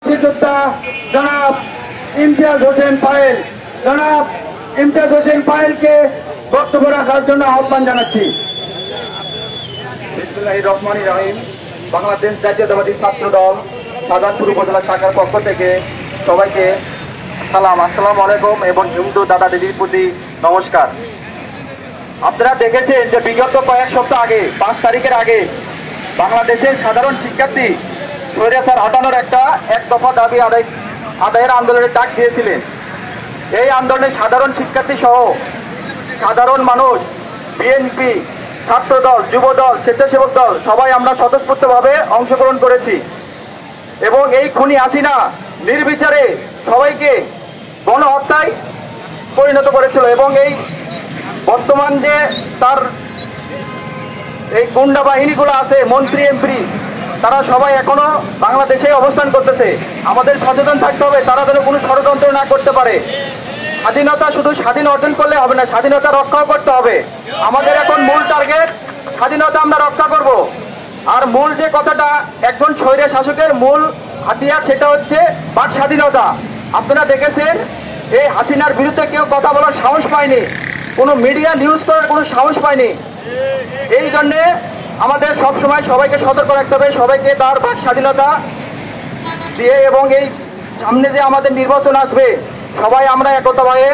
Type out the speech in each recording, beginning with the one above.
মুক্তিযোদ্ধা জনাব ইমতিয়াজ হোসেন পায়েল, জনাব ইমতিয়াজ হোসেন পায়েলকে বক্তব্য রাখার জন্য আহ্বান জানাচ্ছি। বিসমিল্লাহির রহমানির রহিম। বাংলাদেশ জাতীয়তাবাদী ছাত্র দল শাহজাহানপুর উপজেলা শাখার পক্ষ থেকে সবাইকে সালাম, আসসালামু আলাইকুম এবং হিন্দু দাদা দিদির প্রতি নমস্কার। আপনারা দেখেছেন যে বিগত কয়েক সপ্তাহ আগে 5 তারিখের আগে বাংলাদেশের সাধারণ শিক্ষার্থী স্বৈরাচার হটানোর এক দফা দাবি আদায়ের আন্দোলনের ডাক দিয়েছিলেন। এই আন্দোলনে সাধারণ শিক্ষার্থী সহ সাধারণ মানুষ, বিএনপি, ছাত্রদল, যুবদল, স্বেচ্ছাসেবক দল সবাই আমরা স্বতঃস্ফূর্তভাবে অংশগ্রহণ করেছি এবং এই খুনি হাসিনা নির্বিচারে সবাইকে গণহত্যায় পরিণত করেছিল এবং এই বর্তমান যে তার এই গুন্ডা বাহিনীগুলো আছে, মন্ত্রী এমপি, তারা সবাই এখনো বাংলাদেশে অবস্থান করতেছে। আমাদের সচেতন থাকতে হবে তারা যেন কোনো ষড়যন্ত্র না করতে পারে। স্বাধীনতা শুধু স্বাধীন অর্জন করলে হবে না, স্বাধীনতা রক্ষাও করতে হবে। আমাদের এখন মূল টার্গেট স্বাধীনতা আমরা রক্ষা করব। আর মূল যে কথাটা একজন স্বৈর শাসকের মূল হাতিয়ার সেটা হচ্ছে বাক স্বাধীনতা। আপনারা দেখেছেন এই হাসিনার বিরুদ্ধে কেউ কথা বলার সাহস পায়নি, কোনো মিডিয়া নিউজ করার কোনো সাহস পায়নি। এই জন্যে আমাদের সবসময় সবাইকে সতর্ক রাখতে হবে, সবাইকে তার বাক স্বাধীনতা দিয়ে এবং এই সামনে যে আমাদের নির্বাচন আসবে সবাই আমরা একতাভাবে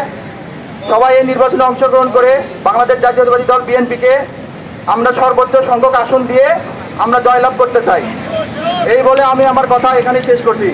সবাই এই নির্বাচনে অংশগ্রহণ করে বাংলাদেশ জাতীয়তাবাদী দল বিএনপিকে আমরা সর্বোচ্চ সংখ্যক আসন দিয়ে আমরা জয়লাভ করতে চাই। এই বলে আমি আমার কথা এখানে শেষ করছি।